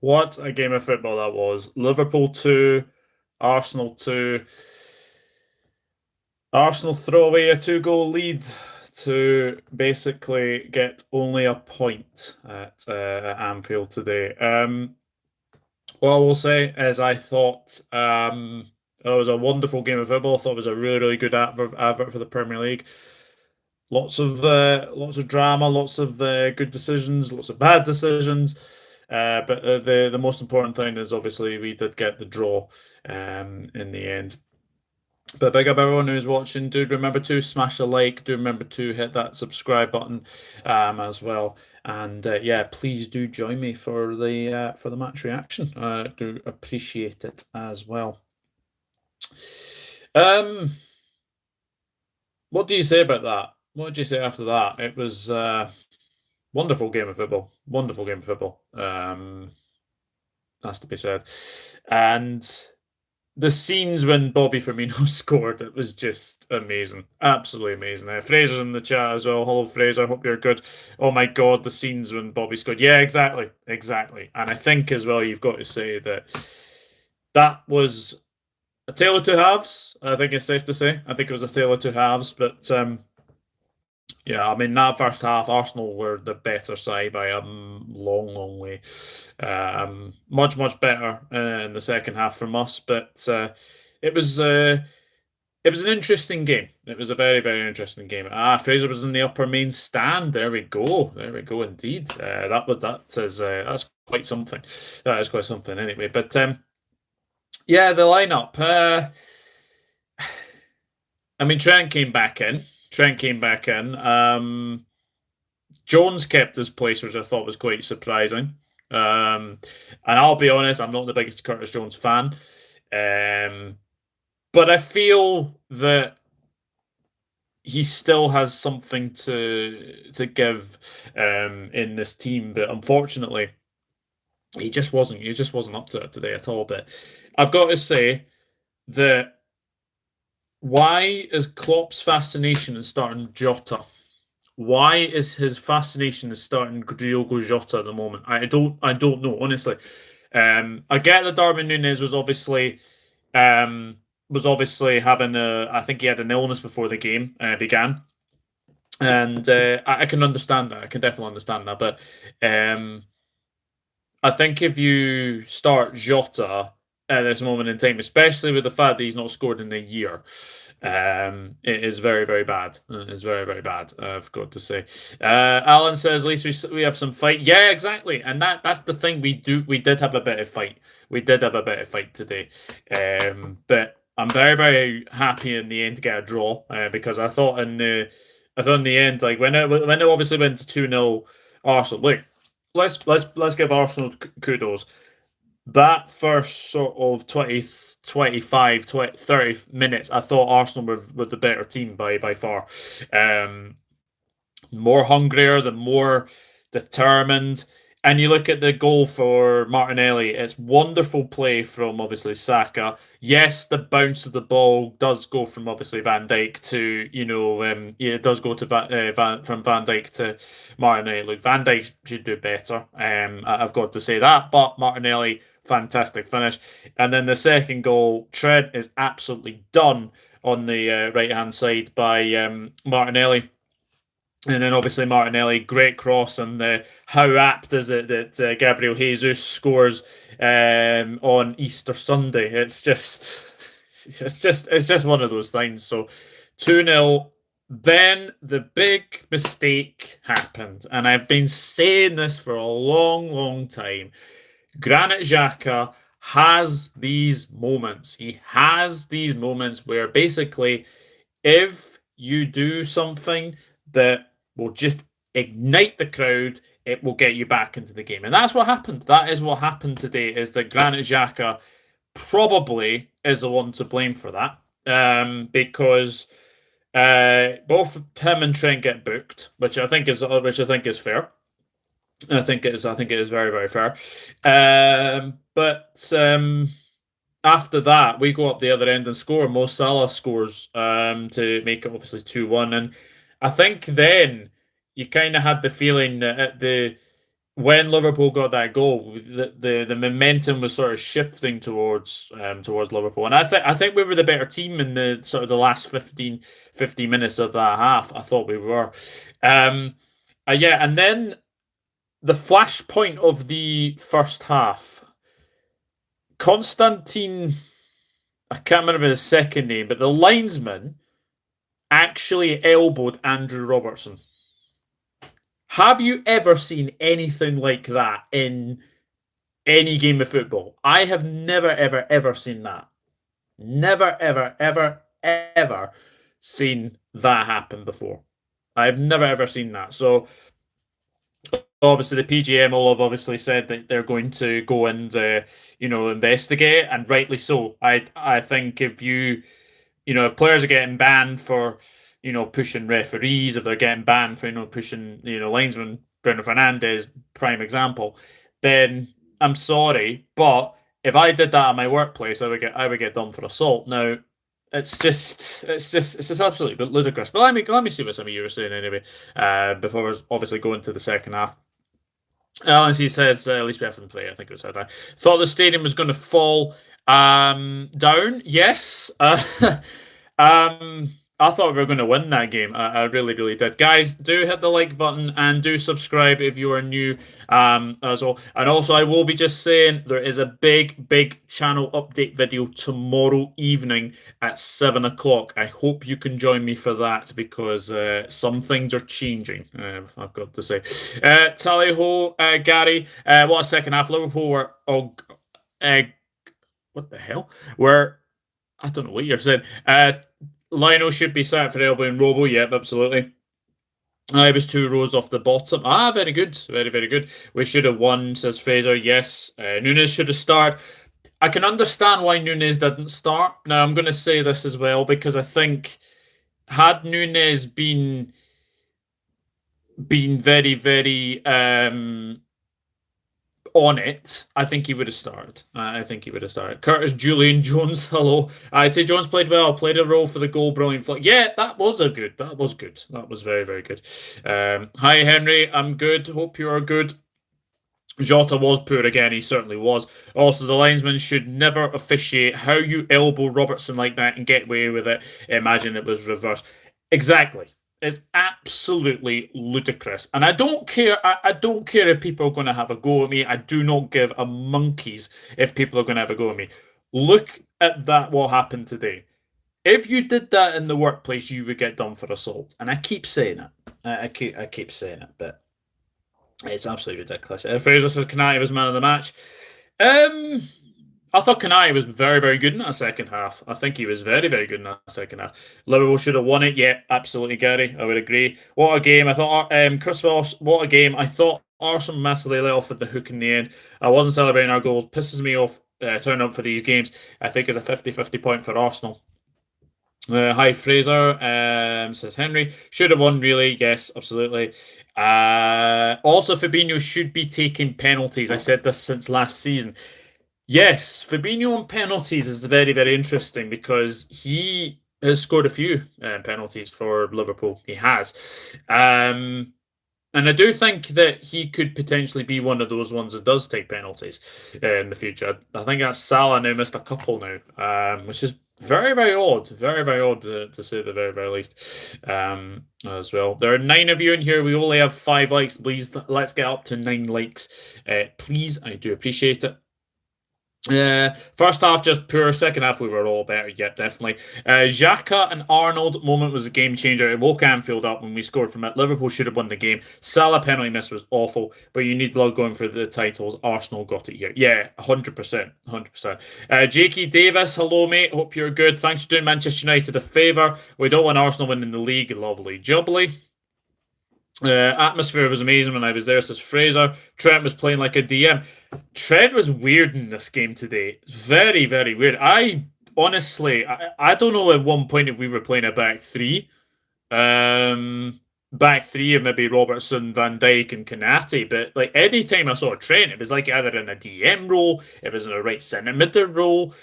What a game of football that was. Liverpool 2, Arsenal 2. Arsenal throw away a two-goal lead to basically get only a point at Anfield today. What I will say is I thought it was a wonderful game of football. I thought it was a really, really good advert for the Premier League. Lots of drama, lots of good decisions, lots of bad decisions. But the most important thing is obviously we did get the draw in the end. But big up everyone who's watching. Do remember to smash a like. Do remember to hit that subscribe button as well. And yeah, please do join me for the match reaction. Do appreciate it as well. What do you say about that? What did you say after that? It was wonderful game of football. Wonderful game of football. Has to be said. And the scenes when Bobby Firmino scored, it was just amazing. Absolutely amazing. Fraser's in the chat as well. Hello, Fraser. Hope you're good. Oh my God, the scenes when Bobby scored. Yeah, exactly. Exactly. And I think as well, you've got to say that that was a tale of two halves. I think it's safe to say. I think it was a tale of two halves. But yeah, I mean, that first half, Arsenal were the better side by a long, long way. Much, much better in the second half from us, but it was an interesting game. It was a very, very interesting game. Fraser was in the upper main stand. There we go. There we go. Indeed, that's quite something. That is quite something. Anyway, but yeah, the lineup. I mean, Trent came back in. Jones kept his place, which I thought was quite surprising. And I'll be honest, I'm not the biggest Curtis Jones fan. But I feel that he still has something to give in this team. But unfortunately, he just wasn't up to it today at all. But I've got to say that why is Klopp's fascination in starting Jota? Why is his fascination in starting Diogo Jota at the moment? I don't know, honestly. I get that Darwin Núñez was obviously having I think he had an illness before the game began. And I can understand that. I can definitely understand that. But I think if you start Jota at this moment in time, especially with the fact that he's not scored in a year, it is very, very bad. It's very, very bad, I've got to say. Alan says, at least we have some fight. Yeah, exactly. And that's the thing. We did have a bit of fight. We did have a bit of fight today. But I'm very, very happy in the end to get a draw because I thought in the end, like when it obviously went to 2-0 Arsenal, look, let's give Arsenal kudos. That first sort of 25, 30 minutes, I thought Arsenal were the better team by far. More hungrier, the more determined. And you look at the goal for Martinelli, it's wonderful play from obviously Saka. Yes, the bounce of the ball does go from obviously Van Dijk to, it does go to from Van Dijk to Martinelli. Look, Van Dijk should do better. I've got to say that. But Martinelli, fantastic finish. And then the second goal, Trent is absolutely done on the right-hand side by Martinelli. And then obviously Martinelli, great cross, and how apt is it that Gabriel Jesus scores on Easter Sunday? It's just one of those things. So 2-0. Then the big mistake happened, and I've been saying this for a long, long time. Granit Xhaka has these moments. He has these moments where basically, if you do something that will just ignite the crowd, it will get you back into the game. And that's what happened. That is what happened today, is that Granit Xhaka probably is the one to blame for that. Because both him and Trent get booked, which I think is fair. I think it is very, very fair. But after that, we go up the other end and score. Mo Salah scores to make it obviously 2-1. And I think then you kind of had the feeling that when Liverpool got that goal, the momentum was sort of shifting towards Liverpool, and I think we were the better team in the sort of the last 15 minutes of that half. I thought we were, um, yeah, and then the flashpoint of the first half, Constantine. I can't remember the second name, but the linesman actually elbowed Andrew Robertson. Have you ever seen anything like that in any game of football? I have never, ever, ever seen that. Never, ever, ever, ever seen that happen before. I've never, ever seen that. So obviously the PGM will have obviously said that they're going to go and investigate, and rightly so. I think if players are getting banned for, pushing referees, if they're getting banned for, pushing, linesmen, Bruno Fernandes, prime example, then I'm sorry, but if I did that at my workplace, I would get done for assault. Now, it's just absolutely ludicrous. But let me see what some of you were saying anyway, before we obviously go into the second half. As he says, at least we have to play. I think it was that. Thought the stadium was going to fall down. Yes. I thought we were going to win that game. I really, really did. Guys, do hit the like button and do subscribe if you are new as well. And also, I will be just saying there is a big, big channel update video tomorrow evening at 7 o'clock. I hope you can join me for that because some things are changing, I've got to say. Tally ho, Gary. What a second half. Liverpool were... what the hell? I don't know what you're saying. Lionel should be sat for elbowing Robo. Yep, absolutely. I was 2 rows off the bottom. Very good. Very, very good. We should have won, says Fraser. Yes. Nunes should have started. I can understand why Nunes didn't start. Now, I'm going to say this as well because I think had Nunes been very, very on it, I think he would have started. Curtis Julian Jones, hello. I'd say Jones played well, played a role for the goal, brilliant flick. Yeah, that was good. That was very, very good. Hi, Henry. I'm good. Hope you are good. Jota was poor again. He certainly was. Also, the linesman should never officiate. How you elbow Robertson like that and get away with it. Imagine it was reversed. Exactly. It's absolutely ludicrous, and I don't care. I don't care if people are going to have a go at me. I do not give a monkeys if people are going to have a go at me. Look at that! What happened today? If you did that in the workplace, you would get done for assault. And I keep saying it. I keep saying it, but it's absolutely ridiculous. Fraser says Kanai was man of the match. I thought Kanai was very, very good in that second half. I think he was very, very good in that second half. Liverpool should have won it. Yeah, absolutely, Gary. I would agree. What a game. I thought, Chris Welsh, what a game. I thought Arsenal massively let off at the hook in the end. I wasn't celebrating our goals. Pisses me off turning up for these games. I think it's a 50-50 point for Arsenal. Hi, Fraser, says Henry. Should have won, really. Yes, absolutely. Also, Fabinho should be taking penalties. I said this since last season. Yes, Fabinho on penalties is very, very interesting because he has scored a few penalties for Liverpool. He has. And I do think that he could potentially be one of those ones that does take penalties in the future. I think that's Salah now missed a couple now, which is very, very odd. Very, very odd to say the very, very least as well. There are 9 of you in here. We only have 5 likes. Please, let's get up to 9 likes. Please, I do appreciate it. First half just poor. Second half we were all better. Yep, definitely. Xhaka and Arnold moment was a game changer. It woke Anfield up when we scored from it. Liverpool should have won the game. Salah penalty miss was awful, but you need love going for the titles. Arsenal got it here. Yeah, 100%, 100%. Jakey Davis, hello mate. Hope you're good. Thanks for doing Manchester United a favour. We don't want Arsenal winning the league. Lovely, jubbly. Atmosphere was amazing when I was there, says Fraser. Trent was playing like a DM. Trent was weird in this game today. Very, very weird. I honestly, I don't know at one point if we were playing a back three. Back three of maybe Robertson, Van Dijk, and Kanate. But like any time I saw Trent, it was like either in a DM role, it was in a right centre mid role.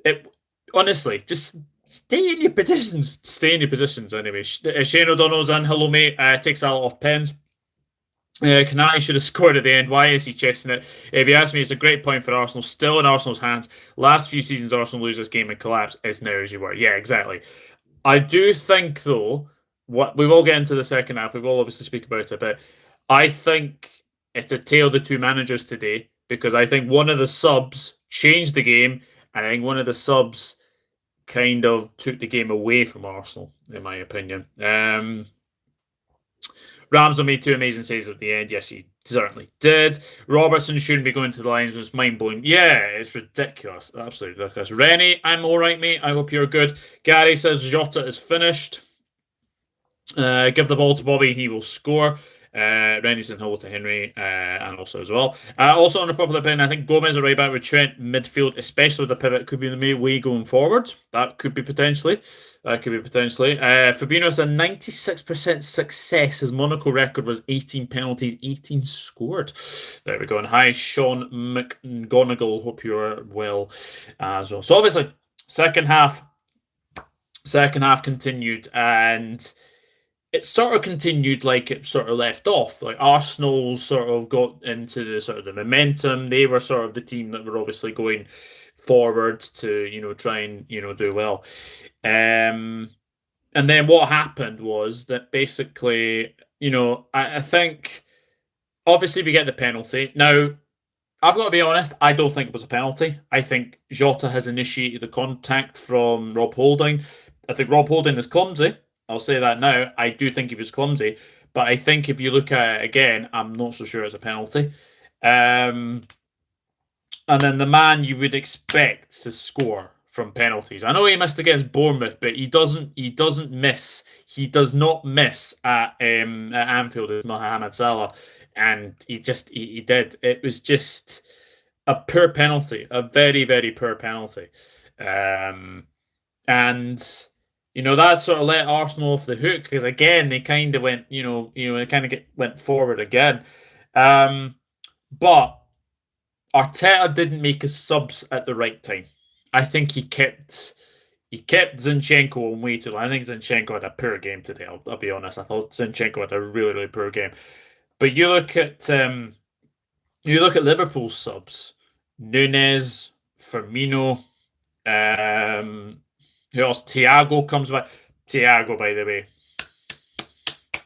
It honestly just stay in your positions. Stay in your positions anyway. Shane O'Donnell's in. Hello, mate. Takes a lot off pens. Canali should have scored at the end. Why is he chasing it? If you ask me, it's a great point for Arsenal. Still in Arsenal's hands. Last few seasons, Arsenal lose this game and collapse. It's now as you were. Yeah, exactly. I do think, though, what we will get into the second half. We will obviously speak about it, but I think it's a tale of the two managers today because I think one of the subs changed the game, and I think one of the subs kind of took the game away from Arsenal, in my opinion. Ramsdale made two amazing saves at the end. Yes, he certainly did. Robertson shouldn't be going to the lines. It was mind blowing. Yeah, it's ridiculous. Absolutely ridiculous. Rennie, I'm all right, mate. I hope you're good. Gary says Jota is finished. Give the ball to Bobby, he will score. Rennie's in hold to Henry, and also as well. Also on the popular opinion, I think Gomez at right back with Trent midfield, especially with the pivot, could be the main way going forward. That could be potentially. Fabinho has a 96% success. His Monaco record was 18 penalties, 18 scored. There we go. And hi, Sean McGonigal. Hope you're well as well. So obviously, second half continued, and it sort of continued like it sort of left off. Like Arsenal sort of got into the sort of the momentum. They were sort of the team that were obviously going forward to try and do well. And then what happened was that basically I think obviously we get the penalty. Now I've got to be honest, I don't think it was a penalty. I think Jota has initiated the contact from Rob Holding. I think Rob Holding is clumsy. I'll say that now. I do think he was clumsy, but I think if you look at it again, I'm not so sure it's a penalty. And then the man you would expect to score from penalties. I know he missed against Bournemouth, but he doesn't miss. He does not miss at Anfield as Mohamed Salah, and he did. It was just a poor penalty, a very very poor penalty, and that sort of let Arsenal off the hook because again they kind of went, they kind of went forward again, but Arteta didn't make his subs at the right time. I think he kept Zinchenko on way too long. I think Zinchenko had a poor game today. I'll be honest. I thought Zinchenko had a really really poor game. But you look at Liverpool's subs: Nunes, Firmino, who else? Thiago comes back. Thiago, by the way,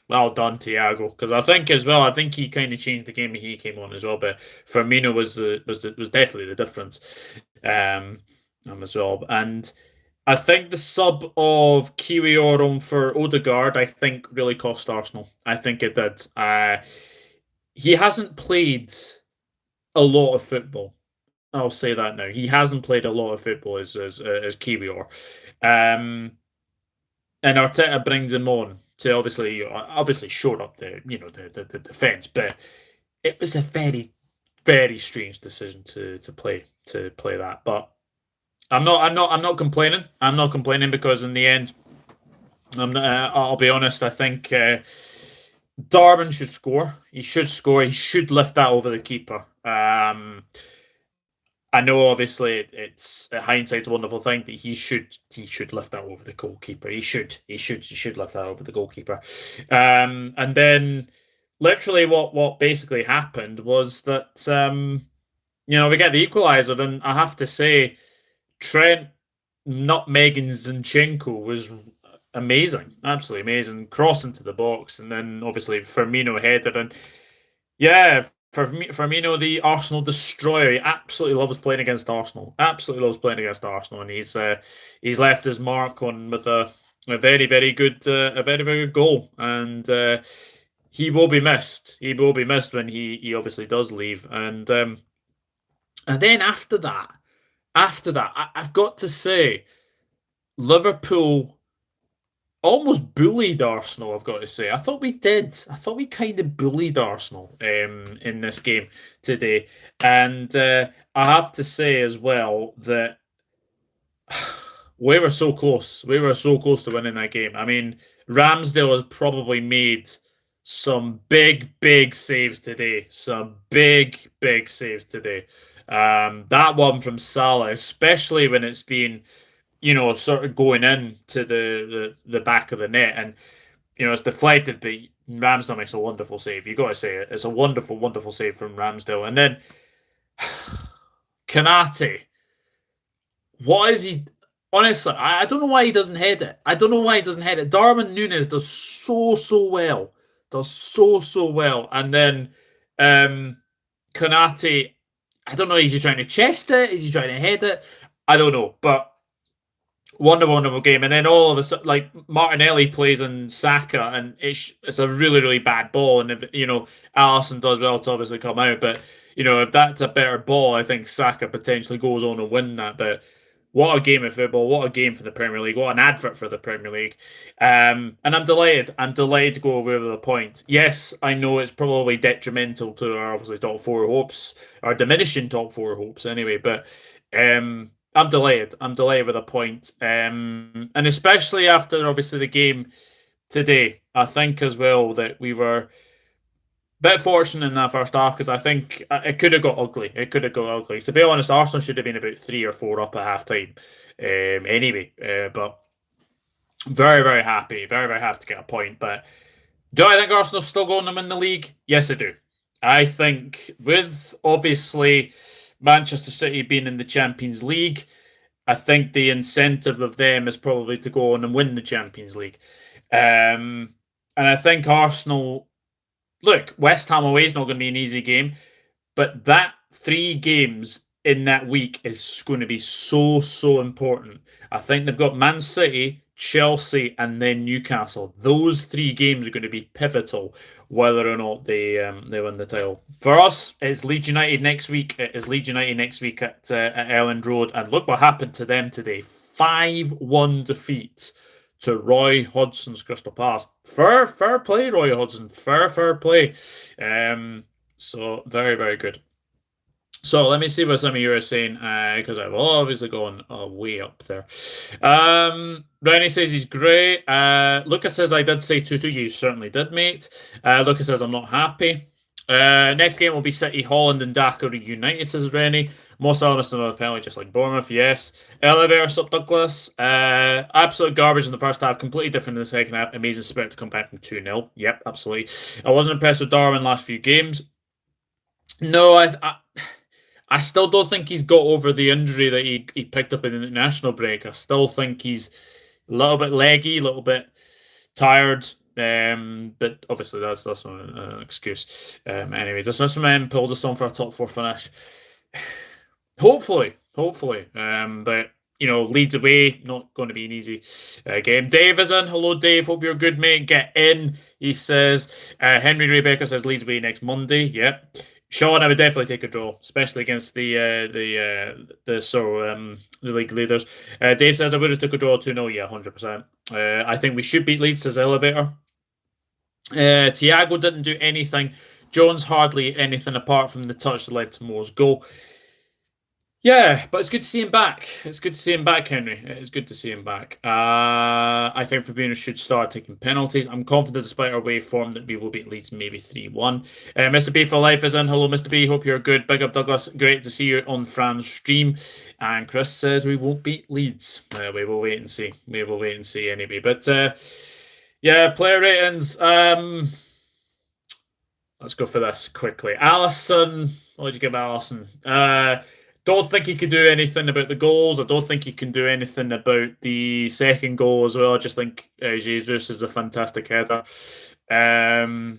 well done, Thiago. Because I think as well, I think he kind of changed the game when he came on as well. But Firmino was definitely the difference, as well. And I think the sub of Kiwior on for Odegaard, I think, really cost Arsenal. I think it did. He hasn't played a lot of football. I'll say that now. He hasn't played a lot of football as Kiwior. And Arteta brings him on to obviously shore up the defense, but it was a very very strange decision to play that. But I'm not complaining. I'm not complaining because in the end, I'll be honest. I think Darwin should score. He should score. He should lift that over the keeper. I know, obviously, it's hindsight's a wonderful thing, but he should lift that over the goalkeeper. He should lift that over the goalkeeper. And then, literally, what basically happened was that we get the equaliser, and I have to say, Trent nutmegging Zinchenko was amazing, absolutely amazing. Cross into the box, and then obviously Firmino headed, and yeah. Firmino, the Arsenal destroyer, he absolutely loves playing against Arsenal. Absolutely loves playing against Arsenal, and he's left his mark on with a very very good goal, and he will be missed. He will be missed when he obviously does leave, and then after that, I've got to say, Liverpool almost bullied Arsenal, I've got to say. I thought we did. I thought we kind of bullied Arsenal in this game today. And I have to say as well that we were so close. We were so close to winning that game. I mean, Ramsdale has probably made some big, big saves today. Some big, big saves today. That one from Salah, especially when it's been sort of going in to the back of the net, and it's deflected, but Ramsdale makes a wonderful save. You got to say it. It's a wonderful, wonderful save from Ramsdale. And then Kanate. What is he? Honestly, I don't know why he doesn't head it. I don't know why he doesn't head it. Darwin Nunes does so well. Does so well. And then Kanate, I don't know, is he trying to chest it? Is he trying to head it? I don't know. But wonderful game. And then all of a sudden, like Martinelli plays on Saka, and it's a really bad ball. And if Alisson does well to obviously come out, but if that's a better ball, I think Saka potentially goes on and win that. But what a game of football! What a game for the Premier League! What an advert for the Premier League! And I'm delighted. I'm delighted to go away with a point. Yes, I know it's probably detrimental to our obviously top four hopes, or diminishing top four hopes anyway. But I'm delighted. I'm delighted with a point. And especially after obviously the game today, I think as well that we were a bit fortunate in that first half, because I think it could have got ugly. It could have got ugly. To be honest, Arsenal should have been about 3 or 4 up at half time anyway. But very happy. Very happy to get a point. But do I think Arsenal still going to win the league? Yes, I do. I think with obviously Manchester City being in the Champions League, I think the incentive of them is probably to go on and win the Champions League. And I think Arsenal, look, West Ham away is not going to be an easy game, but that 3 games in that week is going to be so important. I think they've got Man City, Chelsea, and then Newcastle. Those 3 games are going to be pivotal, whether or not they win the title. For us, it's Leeds United next week. It is Leeds United next week at Elland Road, and look what happened to them today: 5-1 defeat to Roy Hodgson's Crystal Palace. Fair play, Roy Hodgson. Fair play. So very good. So let me see what some of you are saying, because I've obviously gone way up there. Rennie says he's great. Lucas says I did say 2-2. You certainly did, mate. Lucas says I'm not happy. Next game will be City, Holland, and Dakar United, says Rennie. Mo Salah missed another penalty, just like Bournemouth, yes. Elevator, Sup Douglas. Absolute garbage in the first half, completely different in the second half. Amazing spirit to come back from 2-0. Yep, absolutely. I wasn't impressed with Darwin last few games. No, I still don't think he's got over the injury that he picked up in the international break. I still think he's a little bit leggy, a little bit tired. But obviously that's not an excuse. Anyway, does this man pull us on for a top 4 finish? Hopefully. But Leeds away, not going to be an easy game. Dave is in. Hello, Dave. Hope you're good, mate. Get in. He says. Henry Rebecca says Leeds away next Monday. Yep. Sean, I would definitely take a draw, especially against the league leaders. Dave says I would have took a draw 2-0. Yeah, 100%. I think we should beat Leeds, says Elevator. Thiago didn't do anything. Jones hardly anything apart from the touch that led to Moore's goal. Yeah, but it's good to see him back. It's good to see him back, Henry. It's good to see him back. I think Fabinho should start taking penalties. I'm confident, despite our way form, that we will beat Leeds maybe 3-1. Mr. B for Life is in. Hello, Mr. B. Hope you're good. Big up, Douglas. Great to see you on Fran's stream. And Chris says we won't beat Leeds. We will wait and see. We will wait and see anyway. But yeah, player ratings. Let's go for this quickly. Alisson. What did you give Alisson? Don't think he could do anything about the goals. I don't think he can do anything about the second goal as well. I just think Jesus is a fantastic header. I'll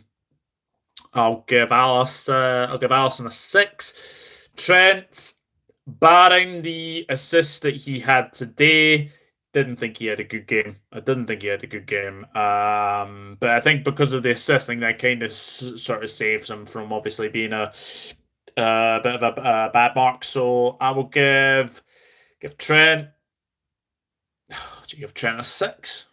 give Alisson a 6. Trent, barring the assist that he had today, didn't think he had a good game. I didn't think he had a good game. But I think because of the assist, I think that kind of sort of saves him from obviously being a bit of a bad mark. So I will give Trent. Do you give Trent a 6?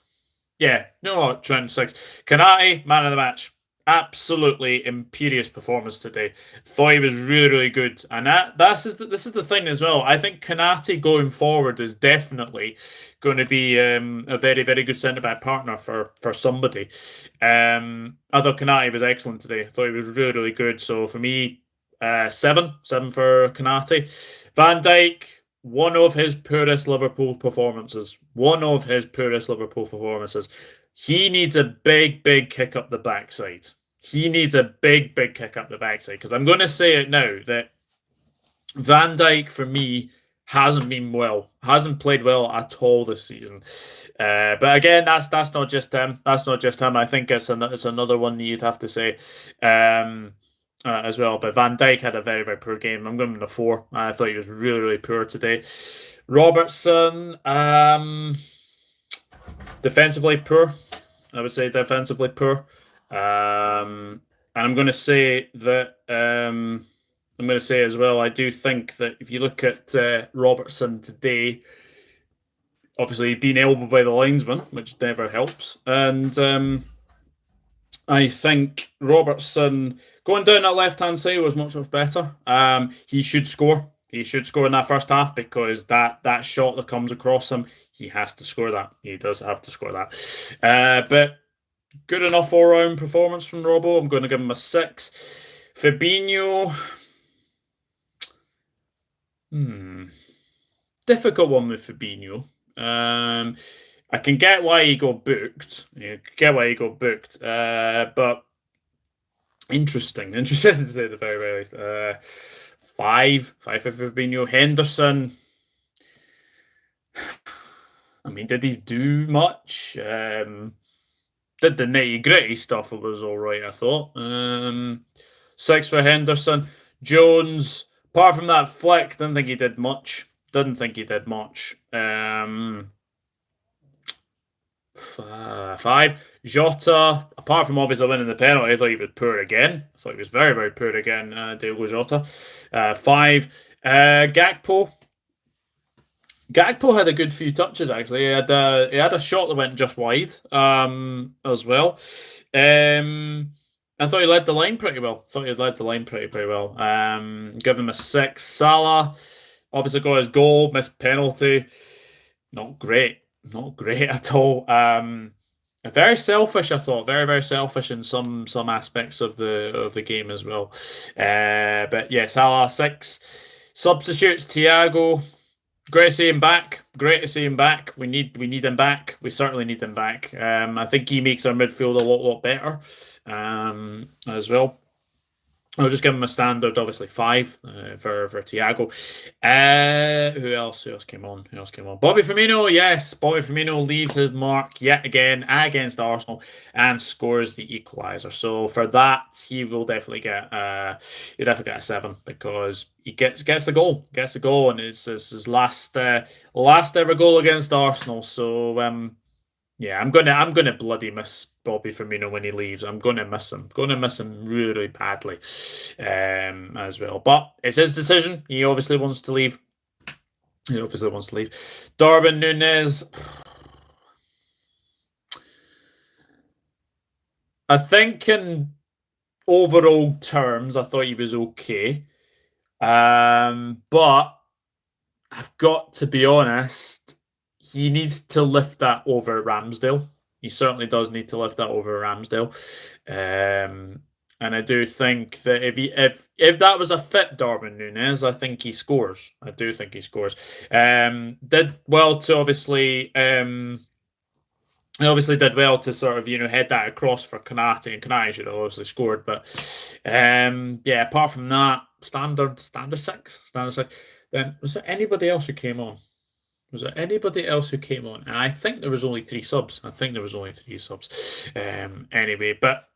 Yeah, no, Trent 6. Kanate, man of the match. Absolutely imperious performance today. Thought he was really good, and this is the thing as well. I think Kanate going forward is definitely going to be a very good centre back partner for somebody. Although Kanate was excellent today, thought he was really good. So for me, 7 for Kanate. Van Dijk, one of his poorest Liverpool performances. He needs a big kick up the backside. He needs a big kick up the backside. Because I'm going to say it now that Van Dijk, for me, hasn't played well at all this season. But again, that's not just him. That's not just him. I think it's another one you'd have to say as well. But Van Dijk had a very poor game. I'm going to 4. I thought he was really poor today. Robertson, defensively poor. I would say defensively poor. And I'm going to say that. I'm going to say as well, I do think that if you look at Robertson today, obviously being elbowed by the linesman, which never helps. And I think Robertson going down that left-hand side was much better. He should score. He should score in that first half because that shot that comes across him, he has to score that. He does have to score that. But good enough all-round performance from Robbo. I'm going to give him a 6. Fabinho... difficult one with Fabinho. I can get why he got booked. But interesting to say the very least. 5 for Fabinho. Henderson. I mean, did he do much? Did the nitty-gritty stuff? It was all right, I thought. 6 for Henderson. Jones. Apart from that flick, didn't think he did much. 5. Jota, apart from obviously winning the penalty, I thought he was poor again. I thought he was very poor again, Diogo Jota. 5. Gakpo. Gakpo had a good few touches, actually. He had a shot that went just wide as well. I thought he led the line pretty well. Give him a 6. Salah, obviously got his goal, missed penalty. Not great at all. Very selfish, I thought. Very selfish in some aspects of the game as well. But yeah, Salah 6. Substitutes, Thiago. Great to see him back. We need him back. We certainly need him back. I think he makes our midfield a lot better as well. I'll just give him a standard, obviously 5 for Thiago. Who else came on? Bobby Firmino, yes. Bobby Firmino leaves his mark yet again against Arsenal and scores the equaliser. So for that, he will definitely get a 7 because he gets the goal, and it's his last ever goal against Arsenal. So yeah, I'm gonna bloody miss Bobby Firmino when he leaves. I'm gonna miss him. Really badly, as well. But it's his decision. He obviously wants to leave. Darwin Núñez. I think in overall terms, I thought he was okay. But I've got to be honest. He needs to lift that over Ramsdale. He certainly does need to lift that over Ramsdale. And I do think that if that was a fit Darwin Núñez, I think he scores. Did well to obviously he obviously did well to sort of, head that across for Konate, and Konate should have obviously scored. But yeah, apart from that, standard 6. Then was there anybody else who came on? And I think there was only 3 subs. Anyway, but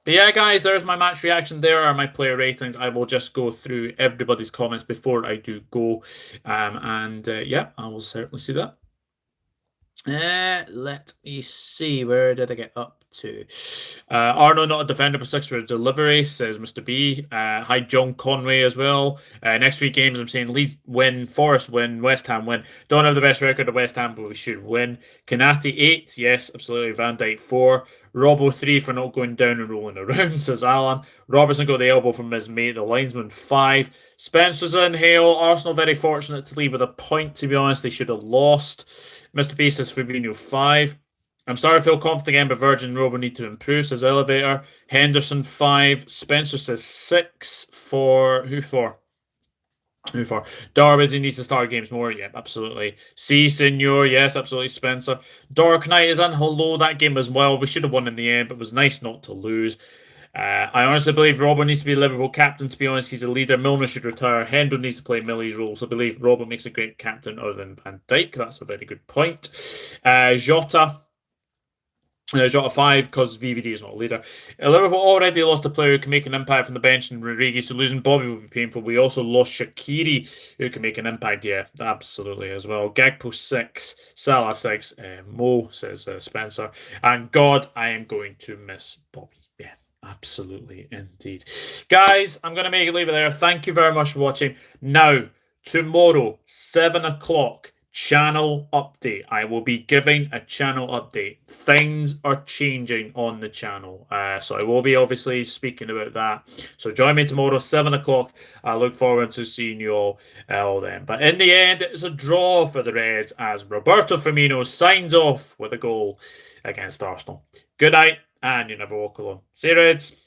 yeah, guys, there's my match reaction. There are my player ratings. I will just go through everybody's comments before I do go. Yeah, I will certainly see that. Let me see. Where did I get up to? Arno, not a defender, but 6 for a delivery, says Mr. B. Hi, John Conway as well. Next 3 games, I'm saying Leeds win, Forest win, West Ham win. Don't have the best record at West Ham, but we should win. Konate 8, yes, absolutely. Van Dijk 4. Robbo 3 for not going down and rolling around, says Alan. Robertson got the elbow from his mate, the linesman 5. Spencer's in Hale. Arsenal very fortunate to leave with a point, to be honest. They should have lost. Mr. B says Fabinho 5. I'm starting to feel confident again, but Virgin and Robo need to improve, says Elevator. Henderson 5. Spencer says 6 for... Who for? Who for? Darby's, he needs to start games more. Yeah, absolutely. C Senor, yes, absolutely. Spencer. Dark Knight is on. Hello, that game as well. We should have won in the end, but it was nice not to lose. I honestly believe Robert needs to be Liverpool captain. To be honest, he's a leader. Milner should retire. Hendo needs to play Millie's role. So I believe Robert makes a great captain other than Van Dijk. That's a very good point. Jota. Jota 5 because VVD is not a leader. Liverpool already lost a player who can make an impact from the bench in Rodriguez, so losing Bobby will be painful. We also lost Shaqiri who can make an impact. Yeah, absolutely as well. Gagpo 6, Salah 6, Mo says Spencer. And God, I am going to miss Bobby. Yeah, absolutely indeed. Guys, I'm going to leave it there. Thank you very much for watching. Now, tomorrow, 7 o'clock. Channel update. I will be giving a channel update. Things are changing on the channel. So I will be obviously speaking about that. So join me tomorrow, 7 o'clock. I look forward to seeing you all then. But in the end, it's a draw for the Reds as Roberto Firmino signs off with a goal against Arsenal. Good night, and you never walk alone. See you, Reds.